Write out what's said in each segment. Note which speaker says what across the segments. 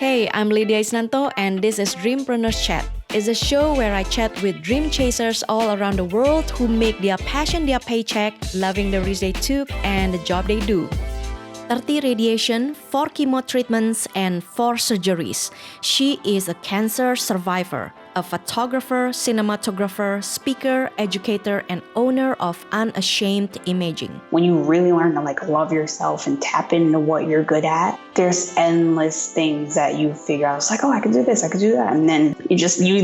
Speaker 1: Hey, I'm Lydia Isnanto, and this is Dreampreneurs Chat. It's a show where I chat with dream chasers all around the world who make their passion their paycheck, loving the risk they took and the job they do. 30 radiation, 4 chemo treatments, and 4 surgeries. She is a cancer survivor, a photographer, cinematographer, speaker, educator, and owner of Unashamed Imaging.
Speaker 2: When you really learn to love yourself and tap into what you're good at, there's endless things that you figure out. It's like, oh, I could do this, I could do that. And then you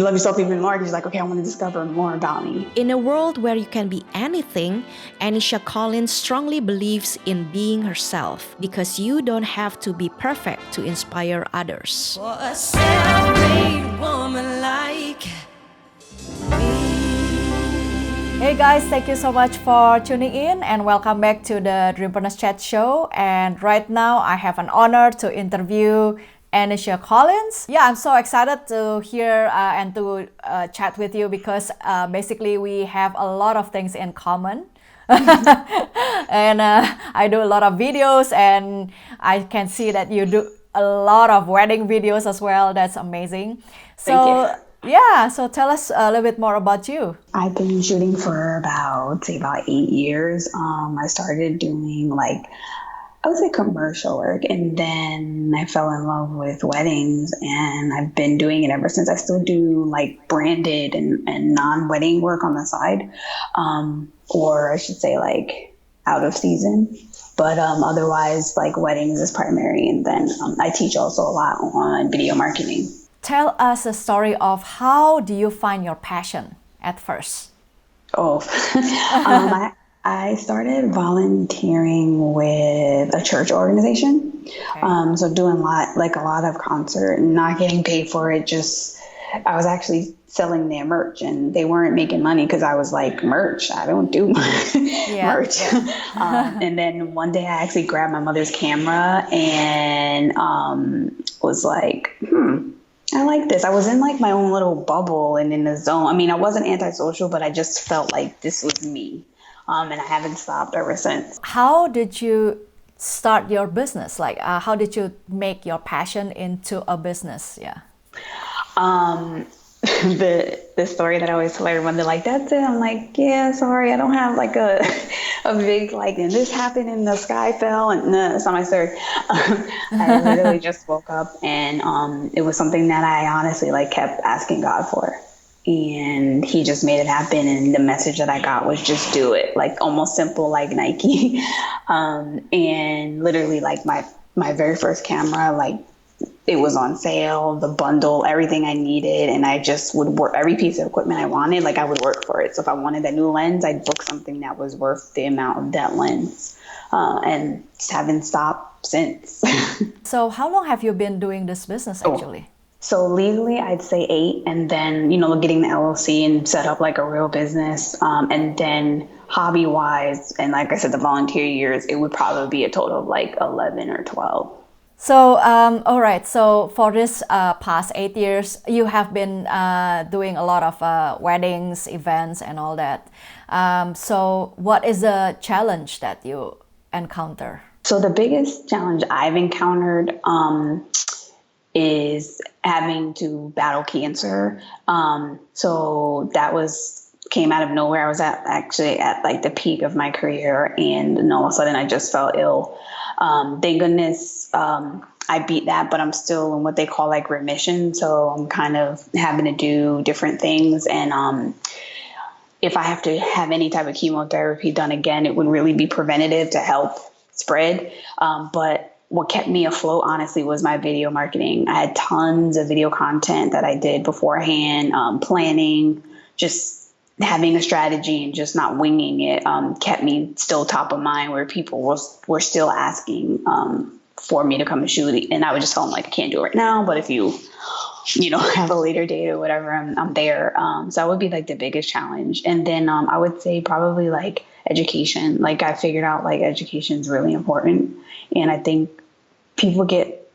Speaker 2: love yourself even more because you're like, okay, I want to discover more about me.
Speaker 1: In a world where you can be anything, Anesha Collins strongly believes in being herself because you don't have to be perfect to inspire others.
Speaker 3: For a self-made woman like me.
Speaker 4: Hey guys, thank you so much for tuning in and welcome back to the Dreampreneurs Chat show. And right now I have an honor to interview Anesha Collins. Yeah, I'm so excited to hear and to chat with you because basically we have a lot of things in common. And I do a lot of videos and I can see that you do a lot of wedding videos as well. That's amazing.
Speaker 2: Thank you.
Speaker 4: Yeah, so tell us a little bit more about you.
Speaker 2: I've been shooting for about 8 years. I started doing I would say commercial work, and then I fell in love with weddings, and I've been doing it ever since. I still do branded and non-wedding work on the side, or I should say out of season. But otherwise, weddings is primary, and then I teach also a lot on video marketing.
Speaker 4: Tell us a story of how do you find your passion at first?
Speaker 2: Oh, I started volunteering with a church organization. Okay. So doing a lot of concert, not getting paid for it. I was actually selling their merch and they weren't making money because I was like, merch, I don't do merch. Yeah. And then one day I actually grabbed my mother's camera and was like, I like this. I was in my own little bubble and in the zone. I mean, I wasn't antisocial, but I just felt like this was me. And I haven't stopped ever since.
Speaker 4: How did you start your business? How did you make your passion into a business? Yeah.
Speaker 2: The story that I always tell everyone, they're like, that's it. I'm like, yeah, sorry, I don't have a big and this happened and the sky fell and no, that's not my story. I literally just woke up and it was something that I honestly kept asking God for. And he just made it happen. And the message that I got was just do it, almost simple, like Nike. And literally my very first camera, it was on sale, the bundle, everything I needed. And I just would work every piece of equipment I wanted. I would work for it. So if I wanted that new lens, I'd book something that was worth the amount of that lens. And just haven't stopped since.
Speaker 4: So how long have you been doing this business actually?
Speaker 2: So legally, I'd say 8, and then, getting the LLC and set up a real business. And then hobby-wise, and like I said, the volunteer years, it would probably be a total of 11 or 12.
Speaker 4: So, all right. So for this past 8 years, you have been doing a lot of weddings, events, and all that. So what is the challenge that you encounter? So
Speaker 2: the biggest challenge I've encountered is having to battle cancer. So that came out of nowhere. I was at the peak of my career, and all of a sudden I just fell ill. Thank goodness I beat that, but I'm still in what they call remission. So I'm kind of having to do different things. And if I have to have any type of chemotherapy done again, it would really be preventative to help spread. But what kept me afloat, honestly, was my video marketing. I had tons of video content that I did beforehand, planning, just having a strategy and just not winging it kept me still top of mind where people were still asking for me to come and shoot. And I would just tell them I can't do it right now, but if you have a later date or whatever, I'm there. So that would be the biggest challenge. And then I would say probably education. I figured out education is really important. And I think people get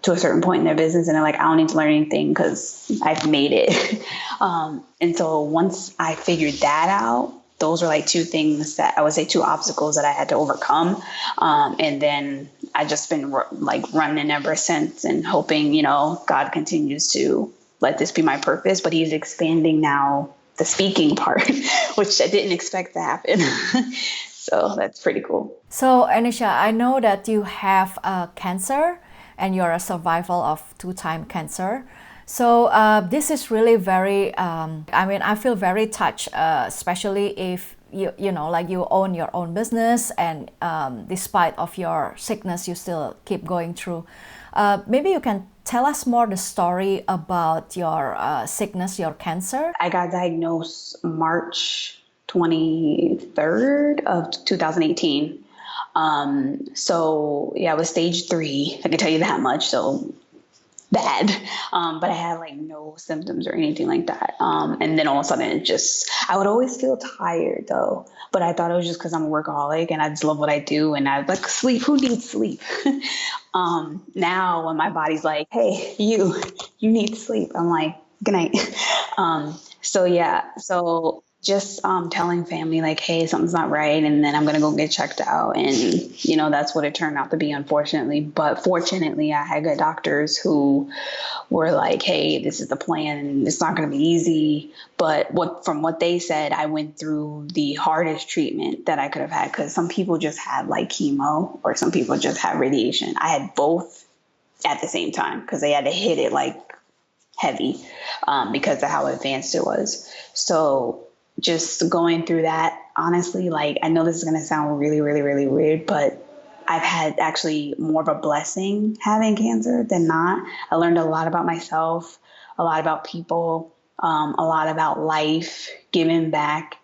Speaker 2: to a certain point in their business and they're like, I don't need to learn anything because I've made it. And so once I figured that out, those were 2 things that I would say 2 obstacles that I had to overcome. And then I just been like running ever since and hoping, you know, God continues to let this be my purpose, but he's expanding now the speaking part, which I didn't expect to happen. So that's pretty cool.
Speaker 4: So Anesha, I know that you have cancer and you're a survivor of 2-time cancer. So this is really very, I feel very touched, especially if you know, like you own your own business and despite of your sickness, you still keep going through. Maybe you can tell us more the story about your sickness, your cancer.
Speaker 2: I got diagnosed March 23rd of 2018. So yeah, it was stage 3. I can tell you that much. So bad. But I had like no symptoms or anything like that. And then all of a sudden I would always feel tired though, but I thought it was just because I'm a workaholic and I just love what I do. And I was like, sleep, who needs sleep? Now when my body's like, hey, you need sleep. I'm like, good night. So yeah, so just telling family like, hey, something's not right, and then I'm gonna go get checked out, and you know that's what it turned out to be, unfortunately. But fortunately, I had good doctors who were like, hey, this is the plan, and it's not gonna be easy. But from what they said, I went through the hardest treatment that I could have had, because some people just had like chemo, or some people just had radiation. I had both at the same time because they had to hit it like heavy because of how advanced it was. So just going through that, honestly, like, I know this is going to sound really, really, really weird, but I've had actually more of a blessing having cancer than not. I learned a lot about myself, a lot about people, a lot about life, giving back,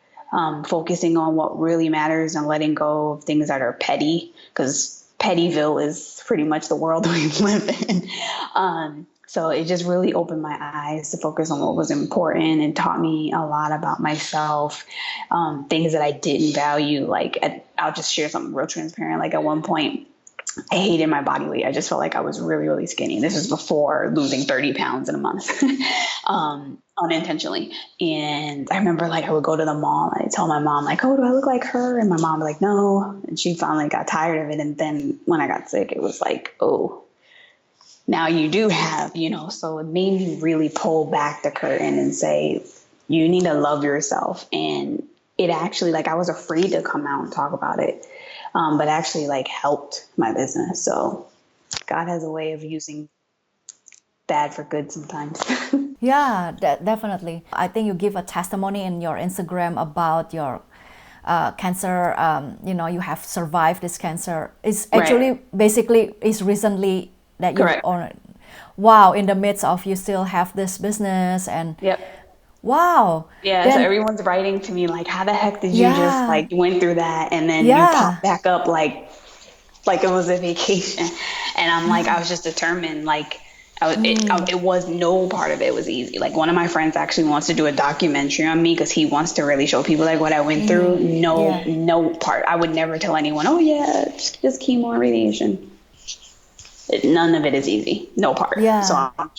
Speaker 2: focusing on what really matters and letting go of things that are petty, because Pettyville is pretty much the world we live in. So it just really opened my eyes to focus on what was important and taught me a lot about myself, things that I didn't value. Like, I'll just share something real transparent. Like, at one point, I hated my body weight. I just felt like I was really, really skinny. This was before losing 30 pounds in a month, unintentionally. And I remember, like, I would go to the mall and I'd tell my mom, like, oh, do I look like her? And my mom would be like, no. And she finally got tired of it. And then when I got sick, it was like, oh, now you do have, you know, so it made me really pull back the curtain and say, you need to love yourself. And it actually, like, I was afraid to come out and talk about it, but actually, like, helped my business. So God has a way of using bad for good sometimes.
Speaker 4: Yeah, definitely. I think you give a testimony in your Instagram about your cancer. You know, you have survived this cancer. It's actually basically it's recently that you own. Wow, in the midst of you still have this business and wow.
Speaker 2: Yeah,
Speaker 4: then,
Speaker 2: so everyone's writing to me like, how the heck did you just like went through that and then you pop back up like it was a vacation? And I'm like, I was just determined. Like, it was no part of it was easy. Like, one of my friends actually wants to do a documentary on me because he wants to really show people like what I went through. No part. I would never tell anyone, oh yeah, it's just chemo and radiation. None of it is easy. No part. Yeah. So I'm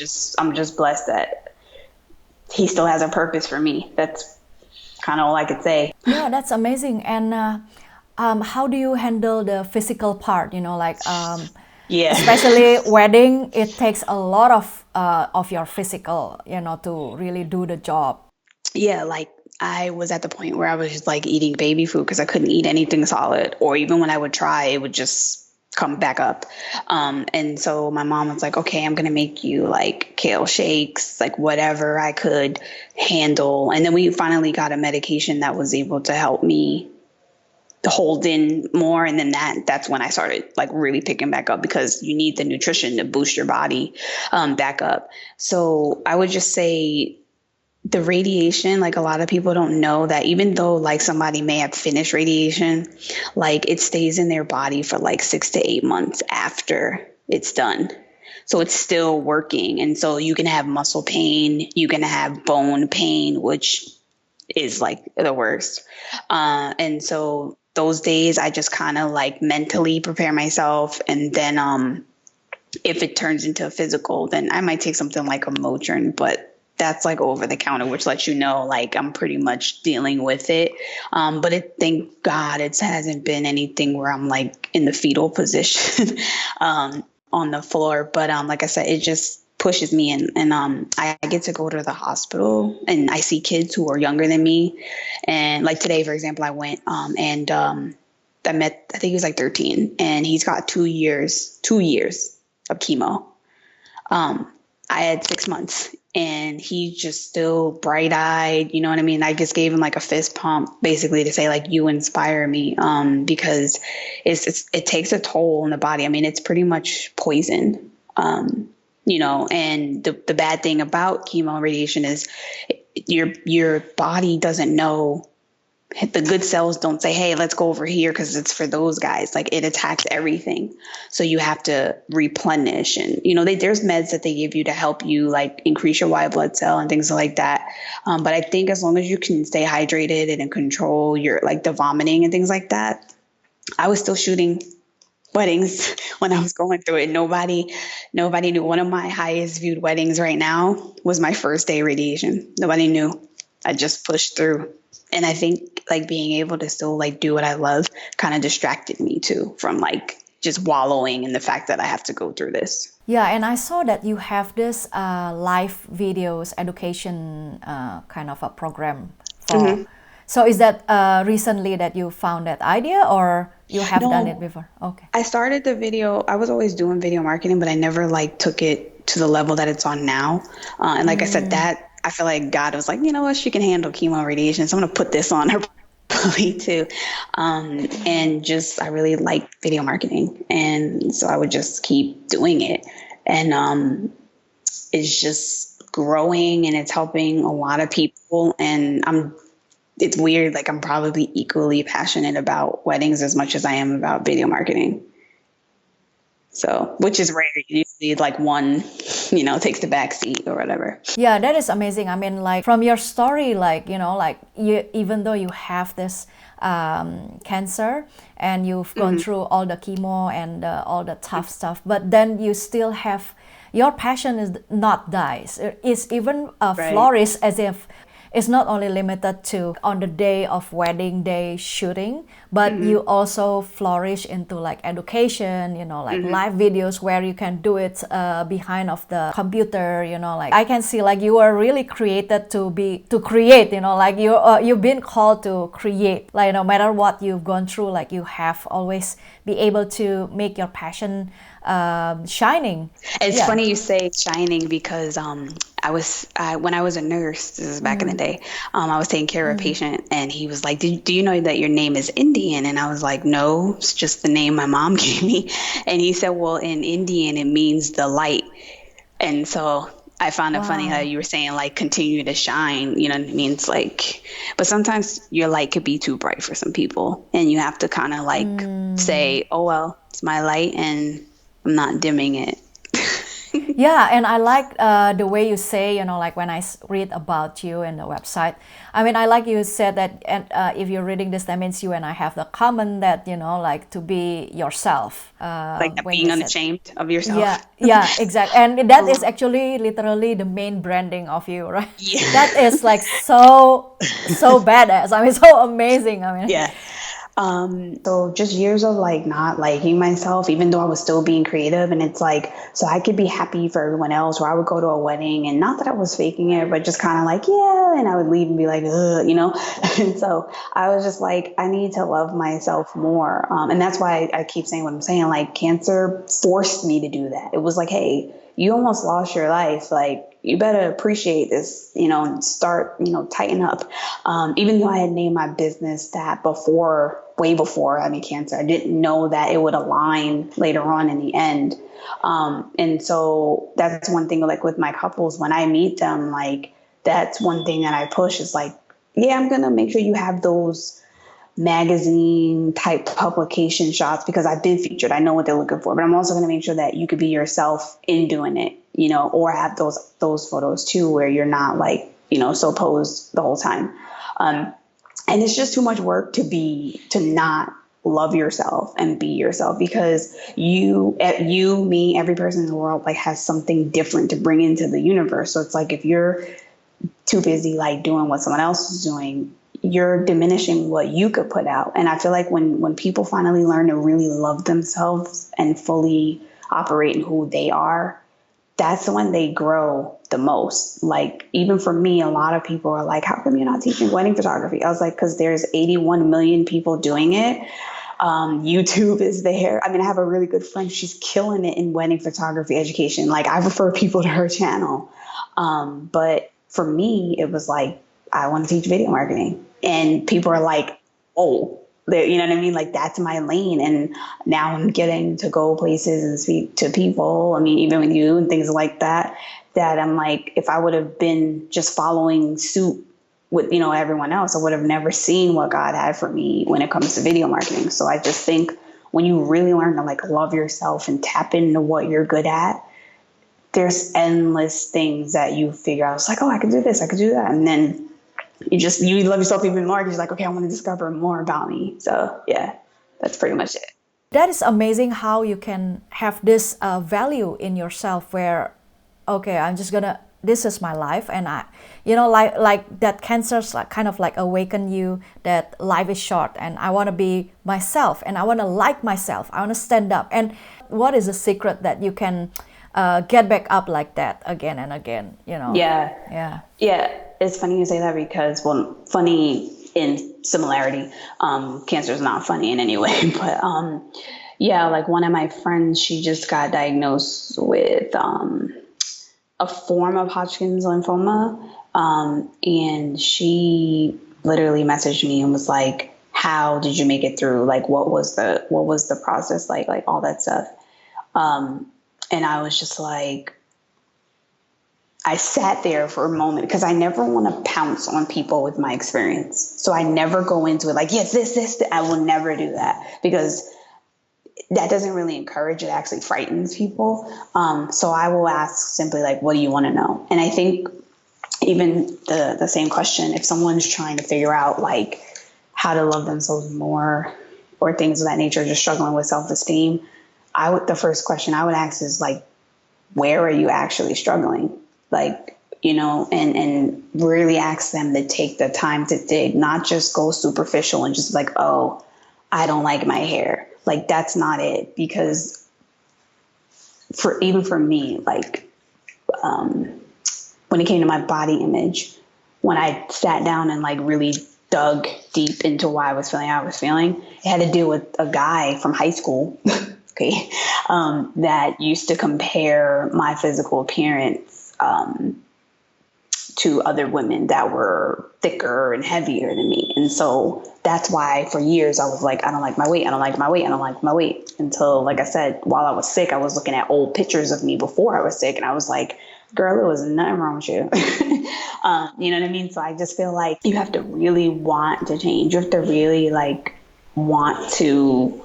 Speaker 2: just blessed that he still has a purpose for me. That's kind of all I could say.
Speaker 4: Yeah, that's amazing. And how do you handle the physical part? You know, like especially wedding, it takes a lot of your physical, you know, to really do the job.
Speaker 2: Yeah, like, I was at the point where I was just like eating baby food because I couldn't eat anything solid, or even when I would try, it would just come back up. And so my mom was like, okay, I'm going to make you like kale shakes, like whatever I could handle. And then we finally got a medication that was able to help me hold in more. And then that's when I started like really picking back up, because you need the nutrition to boost your body back up. So I would just say the radiation, like, a lot of people don't know that even though like somebody may have finished radiation, like, it stays in their body for like 6 to 8 months after it's done. So it's still working. And so you can have muscle pain, you can have bone pain, which is like the worst. And so those days I just kind of like mentally prepare myself. And then if it turns into a physical, then I might take something like a Motrin, but that's like over the counter, which lets you know like I'm pretty much dealing with it. But thank God it hasn't been anything where I'm like in the fetal position on the floor. But like I said, it just pushes me in, and I get to go to the hospital and I see kids who are younger than me. And like today, for example, I went and I think he was like 13, and he's got 2 years of chemo. I had 6 months, and he's just still bright eyed. You know what I mean? I just gave him like a fist pump, basically to say like, you inspire me, because it takes a toll on the body. I mean, it's pretty much poison. You know, and the bad thing about chemo and radiation is your body doesn't know. The good cells don't say, hey, let's go over here because it's for those guys. Like, it attacks everything. So you have to replenish. And, you know, there's meds that they give you to help you like increase your white blood cell and things like that. But I think as long as you can stay hydrated and control your like the vomiting and things like that, I was still shooting weddings when I was going through it. Nobody knew. One of my highest viewed weddings right now was my first day radiation. Nobody knew. I just pushed through. And I think like being able to still like do what I love kind of distracted me too from like just wallowing in the fact that I have to go through this.
Speaker 4: Yeah, and I saw that you have this live videos education kind of a program for. So is that recently that you found that idea, or you have done it before? Okay.
Speaker 2: I started the video. I was always doing video marketing, but I never like took it to the level that it's on now. And like I said, that I feel like God was like, you know what, she can handle chemo and radiation, so I'm gonna put this on her probably too. And just I really like video marketing, and so I would just keep doing it. And it's just growing, and it's helping a lot of people. And it's weird, like I'm probably equally passionate about weddings as much as I am about video marketing. So, which is rare. Usually like one, you know, takes the back seat or whatever.
Speaker 4: Yeah, that is amazing. I mean, like from your story, like, you know, like even though you have this cancer and you've gone through all the chemo and all the tough stuff, but then you still have, your passion is not dies. It's even flourished, as if it's not only limited to on the day of wedding day shooting, but you also flourish into like education, you know, like live videos where you can do it behind of the computer, you know, like I can see like you are really created to create, you know, like you've been called to create, like no matter what you've gone through, like you have always be able to make your passion shining.
Speaker 2: It's funny you say shining because when I was a nurse, this is back in the day, I was taking care of a patient, and he was like, do you know that your name is Indian? And I was like, no, it's just the name my mom gave me. And he said, well, in Indian, it means the light. And so I found it funny how you were saying like continue to shine, you know what I mean? It's like, but sometimes your light could be too bright for some people, and you have to kind of like say, oh, well, it's my light and I'm not dimming it.
Speaker 4: Yeah, and I like the way you say, you know, like when I read about you in the website, I mean, I like you said that, and if you're reading this, that means you and I have the common that, you know, like to be yourself.
Speaker 2: Like being unashamed of yourself.
Speaker 4: Yeah, exactly. And that is actually literally the main branding of you, right?
Speaker 2: Yeah.
Speaker 4: That is like so badass. I mean, so amazing. I mean,
Speaker 2: yeah. So just years of like not liking myself, even though I was still being creative. And it's like, so I could be happy for everyone else, or I would go to a wedding, and not that I was faking it, but just kind of like, yeah. And I would leave and be like, ugh, you know? And so I was just like, I need to love myself more. And that's why I keep saying what I'm saying, like cancer forced me to do that. It was like, hey, you almost lost your life. Like, you better appreciate this, you know, and start, you know, tighten up. Even though I had named my business that way before I had cancer, I didn't know that it would align later on in the end. And so that's one thing, like with my couples, when I meet them, like that's one thing that I push is like, yeah, I'm going to make sure you have those magazine type publication shots because I've been featured. I know what they're looking for, but I'm also going to make sure that you could be yourself in doing it, you know, or have those photos too, where you're not like, you know, so posed the whole time. And it's just too much work to not love yourself and be yourself, because you, me, every person in the world like has something different to bring into the universe. So it's like, if you're too busy like doing what someone else is doing, you're diminishing what you could put out. And I feel like when people finally learn to really love themselves and fully operate in who they are, that's when they grow the most. Like, even for me, a lot of people are like, how come you're not teaching wedding photography? I was like, because there's 81 million people doing it. YouTube is there. I mean, I have a really good friend. She's killing it in wedding photography education. Like, I refer people to her channel. But for me, it was like, I want to teach video marketing. And people are like, oh, you know what I mean? Like, that's my lane. And now I'm getting to go places and speak to people. I mean, even with you and things like that, that I'm like, if I would have been just following suit with, everyone else, I would have never seen what God had for me when it comes to video marketing. So I just think when you really learn to like love yourself and tap into what you're good at, there's endless things that you figure out. It's like, oh, I can do this, I can do that. And then you love yourself even more because you're like, okay, I want to discover more about me. So yeah, that's pretty much it.
Speaker 4: That is amazing how you can have this value in yourself where, okay, I'm just gonna, this is my life. And I, like that cancer's like kind of like awaken you that life is short and I want to be myself and I want to like myself. I want to stand up. And what is the secret that you can get back up like that again and again,
Speaker 2: Yeah. It's funny you say that because, well, funny in similarity, cancer is not funny in any way, but like one of my friends, she just got diagnosed with a form of Hodgkin's lymphoma, and she literally messaged me and was like, how did you make it through? Like, what was the process like all that stuff. And I was just like, I sat there for a moment because I never want to pounce on people with my experience. So I never go into it like, yes, this. I will never do that because that doesn't really encourage. It actually frightens people. So I will ask simply like, what do you want to know? And I think even the same question, if someone's trying to figure out like how to love themselves more or things of that nature, just struggling with self-esteem, the first question I would ask is like, where are you actually struggling? Like, and really ask them to take the time to dig, not just go superficial and just like, oh, I don't like my hair. Like, that's not it. Because even for me, like, when it came to my body image, when I sat down and like really dug deep into why I was feeling, it had to do with a guy from high school, okay, that used to compare my physical appearance to other women that were thicker and heavier than me. And so that's why for years I was like, I don't like my weight. I don't like my weight. I don't like my weight. Until, like I said, while I was sick, I was looking at old pictures of me before I was sick. And I was like, girl, there was nothing wrong with you. You know what I mean? So I just feel like you have to really want to change. You have to really like want to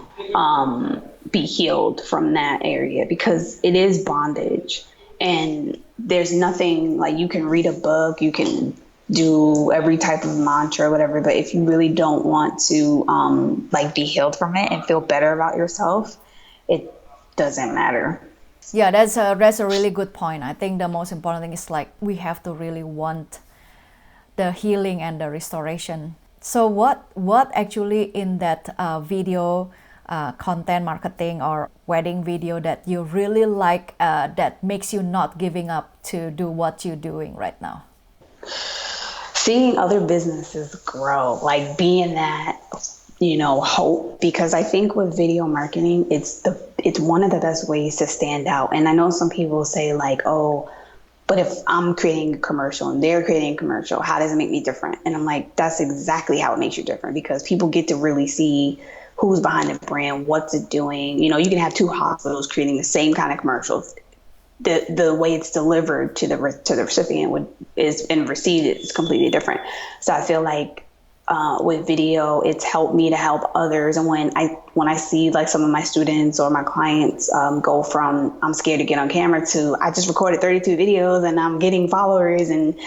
Speaker 2: be healed from that area because it is bondage. And there's nothing like, you can read a book, you can do every type of mantra or whatever, but if you really don't want to like be healed from it and feel better about yourself, it doesn't matter.
Speaker 4: Yeah, that's a really good point. I think the most important thing is like we have to really want the healing and the restoration. So what actually in that video content marketing or wedding video that you really like that makes you not giving up to do what you're doing right now?
Speaker 2: Seeing other businesses grow, like being that, hope, because I think with video marketing, it's one of the best ways to stand out. And I know some people say like, oh, but if I'm creating a commercial and they're creating a commercial, how does it make me different? And I'm like, that's exactly how it makes you different, because people get to really see who's behind the brand, what's it doing. You can have two hospitals creating the same kind of commercials. The way it's delivered to the recipient is received is completely different. So I feel like with video, it's helped me to help others. And when I see like some of my students or my clients go from I'm scared to get on camera to I just recorded 32 videos and I'm getting followers and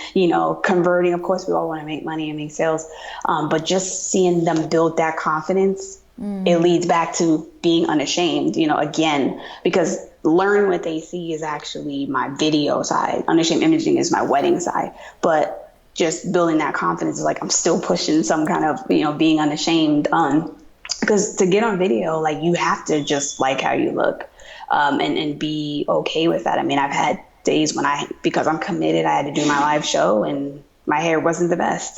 Speaker 2: converting. Of course, we all want to make money and make sales, but just seeing them build that confidence, it leads back to being unashamed. Again, because Learn with AC is actually my video side. Unashamed Imaging is my wedding side. But just building that confidence is like I'm still pushing some kind of, being unashamed. Because to get on video, like you have to just like how you look, and be okay with that. I mean, I've had days when because I'm committed, I had to do my live show and my hair wasn't the best.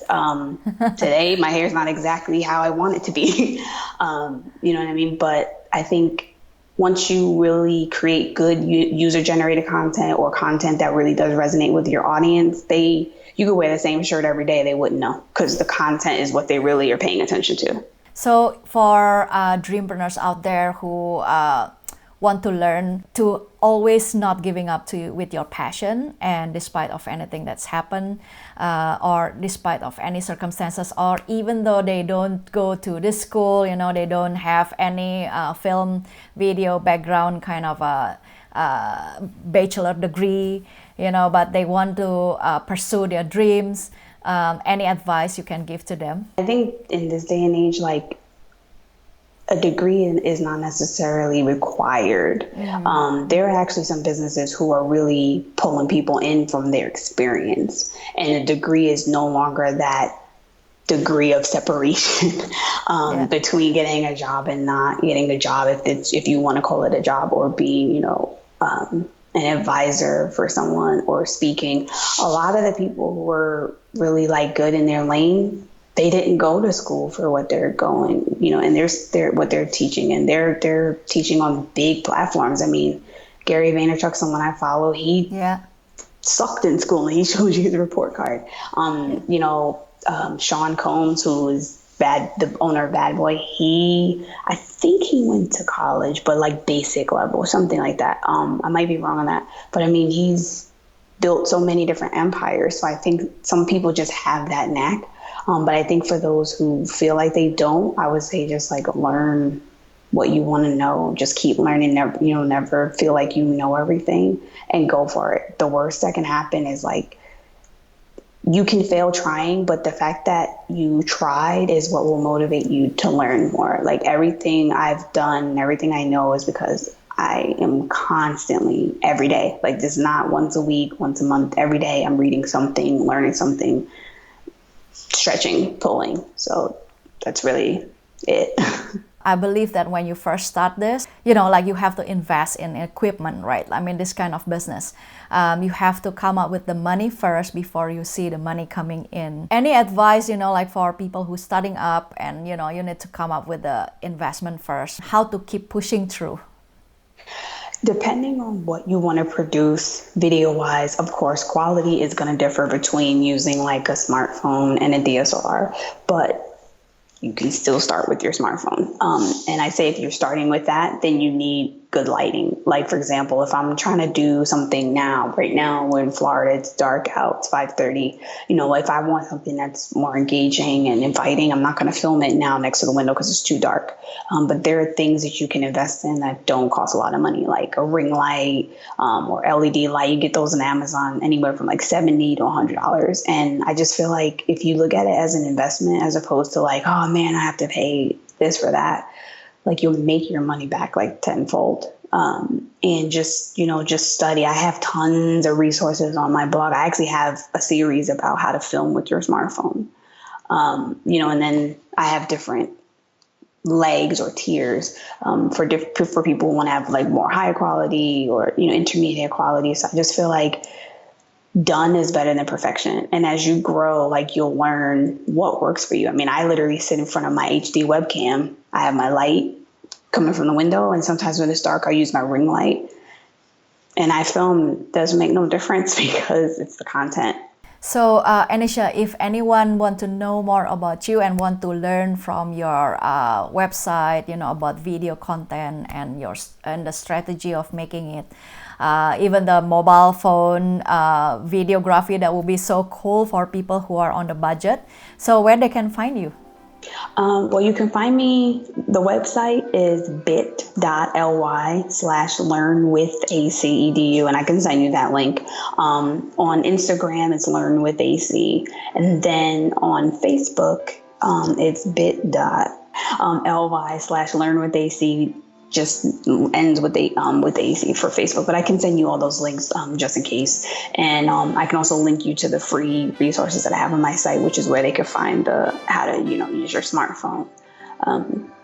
Speaker 2: Today, my hair's not exactly how I want it to be. You know what I mean? But I think once you really create good user-generated content or content that really does resonate with your audience, you could wear the same shirt every day. They wouldn't know because the content is what they really are paying attention to.
Speaker 4: So for dreampreneurs out there who want to learn to always not giving up with your passion, and despite of anything that's happened, or despite of any circumstances, or even though they don't go to this school, they don't have any film video background, kind of a bachelor degree, but they want to pursue their dreams. Any advice you can give to them?
Speaker 2: I think in this day and age, like, a degree is not necessarily required. There are actually some businesses who are really pulling people in from their experience, and a degree is no longer that degree of separation between getting a job and not getting a job, if you want to call it a job, or being an advisor for someone or speaking. A lot of the people who are really like good in their lane, they didn't go to school for what they're going, and they're what they're teaching, and they're teaching on big platforms. I mean, Gary Vaynerchuk, someone I follow, he sucked in school and he shows you the report card. Sean Combs, who is the owner of Bad Boy, I think he went to college, but like basic level, something like that. I might be wrong on that, but I mean, he's built so many different empires. So I think some people just have that knack. But I think for those who feel like they don't, I would say just like learn what you want to know. Just keep learning. Never feel like you know everything, and go for it. The worst that can happen is like you can fail trying, but the fact that you tried is what will motivate you to learn more. Like everything I've done, everything I know is because I am constantly every day. Like this is not once a week, once a month. Every day I'm reading something, learning something, stretching, pulling. So that's really it.
Speaker 4: I believe that when you first start this, like you have to invest in equipment, right? I mean, this kind of business, you have to come up with the money first before you see the money coming in. Any advice, like for people who starting up and, you need to come up with the investment first, how to keep pushing through?
Speaker 2: Depending on what you want to produce video-wise, of course, quality is going to differ between using like a smartphone and a DSLR, but you can still start with your smartphone. And I say if you're starting with that, then you need good lighting. Like, for example, if I'm trying to do something right now we're in Florida, it's dark out, it's 5:30. If I want something that's more engaging and inviting, I'm not going to film it now next to the window because it's too dark. But there are things that you can invest in that don't cost a lot of money, like a ring light or LED light. You get those on Amazon anywhere from like $70 to $100. And I just feel like if you look at it as an investment, as opposed to like, oh man, I have to pay this for that, like you'll make your money back like tenfold. And just study. I have tons of resources on my blog. I actually have a series about how to film with your smartphone. And then I have different legs or tiers for people who want to have like more high quality or intermediate quality. So I just feel like done is better than perfection. And as you grow, like you'll learn what works for you. I mean, I literally sit in front of my HD webcam. I have my light coming from the window, and sometimes when it's dark, I use my ring light. And I film, doesn't make no difference because it's the content.
Speaker 4: So, Anesha, if anyone want to know more about you and want to learn from your website, about video content and the strategy of making it, even the mobile phone videography, that would be so cool for people who are on the budget. So, where they can find you?
Speaker 2: Well, you can find me. The website is bit.ly/learnwithacedu, and I can send you that link. On Instagram, it's learnwithac, and then on Facebook, it's bit.ly/learnwithac just ends with the AC for Facebook, but I can send you all those links just in case. And I can also link you to the free resources that I have on my site, which is where they could find how to use your smartphone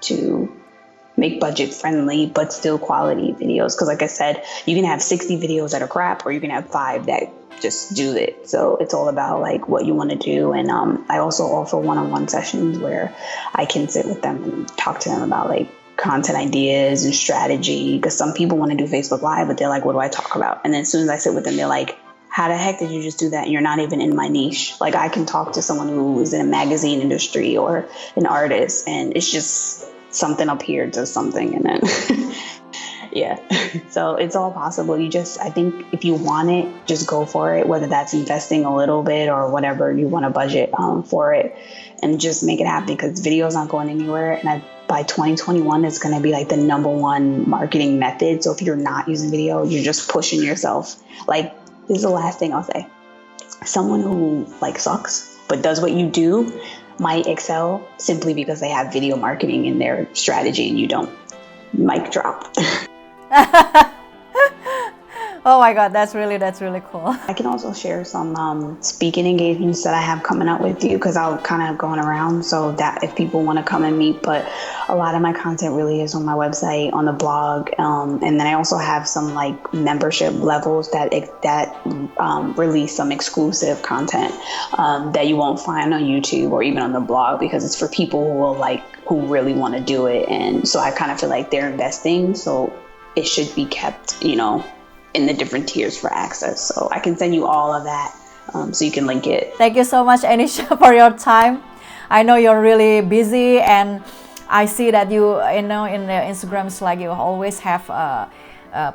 Speaker 2: to make budget friendly but still quality videos. Because like I said, you can have 60 videos that are crap, or you can have 5 that just do it. So it's all about like what you want to do. And I also offer one-on-one sessions where I can sit with them and talk to them about like content ideas and strategy, because some people want to do Facebook Live, but they're like, what do I talk about? And then as soon as I sit with them, they're like, how the heck did you just do that? And you're not even in my niche. Like I can talk to someone who is in a magazine industry or an artist, and it's just something up here does something, and then yeah. So it's all possible. I think if you want it, just go for it, whether that's investing a little bit or whatever you want to budget for it, and just make it happen, because video's not going anywhere. And by 2021, it's going to be like the #1 marketing method. So if you're not using video, you're just pushing yourself. Like, this is the last thing I'll say. Someone who like sucks, but does what you do might excel simply because they have video marketing in their strategy and you don't. Mic drop.
Speaker 4: Oh my God, that's really cool.
Speaker 2: I can also share some speaking engagements that I have coming up with you, because I'll kind of going around, so that if people want to come and meet. But a lot of my content really is on my website, on the blog, and then I also have some like membership levels that release some exclusive content that you won't find on YouTube or even on the blog, because it's for people who really want to do it. And so I kind of feel like they're investing, so it should be kept, in the different tiers for access. So I can send you all of that so you can link it.
Speaker 4: Thank you so much, Anesha, for your time. I know you're really busy, and I see that you know in the Instagrams, like you always have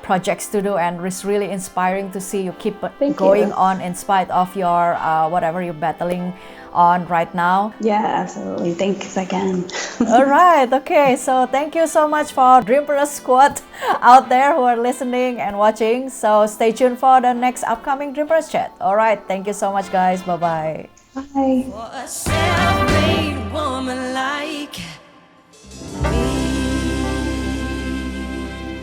Speaker 4: projects to do, and it's really inspiring to see you keep going on in spite of your whatever you're battling on right now.
Speaker 2: Yeah, absolutely. Thanks again.
Speaker 4: All right. Okay. So thank you so much for Dreampreneurs Squad out there who are listening and watching. So stay tuned for the next upcoming Dreampreneurs Chat. All right. Thank you so much, guys. Bye-bye.
Speaker 2: Bye.
Speaker 3: For a self-made woman like me.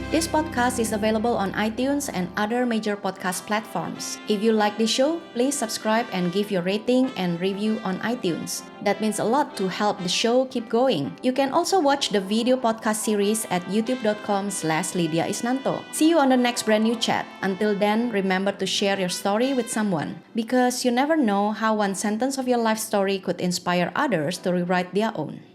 Speaker 1: This podcast is available on iTunes and other major podcast platforms. If you like this show, please subscribe and give your rating and review on iTunes. That means a lot to help the show keep going. You can also watch the video podcast series at youtube.com/Lydia Isnanto. See you on the next brand new chat. Until then, remember to share your story with someone, because you never know how one sentence of your life story could inspire others to rewrite their own.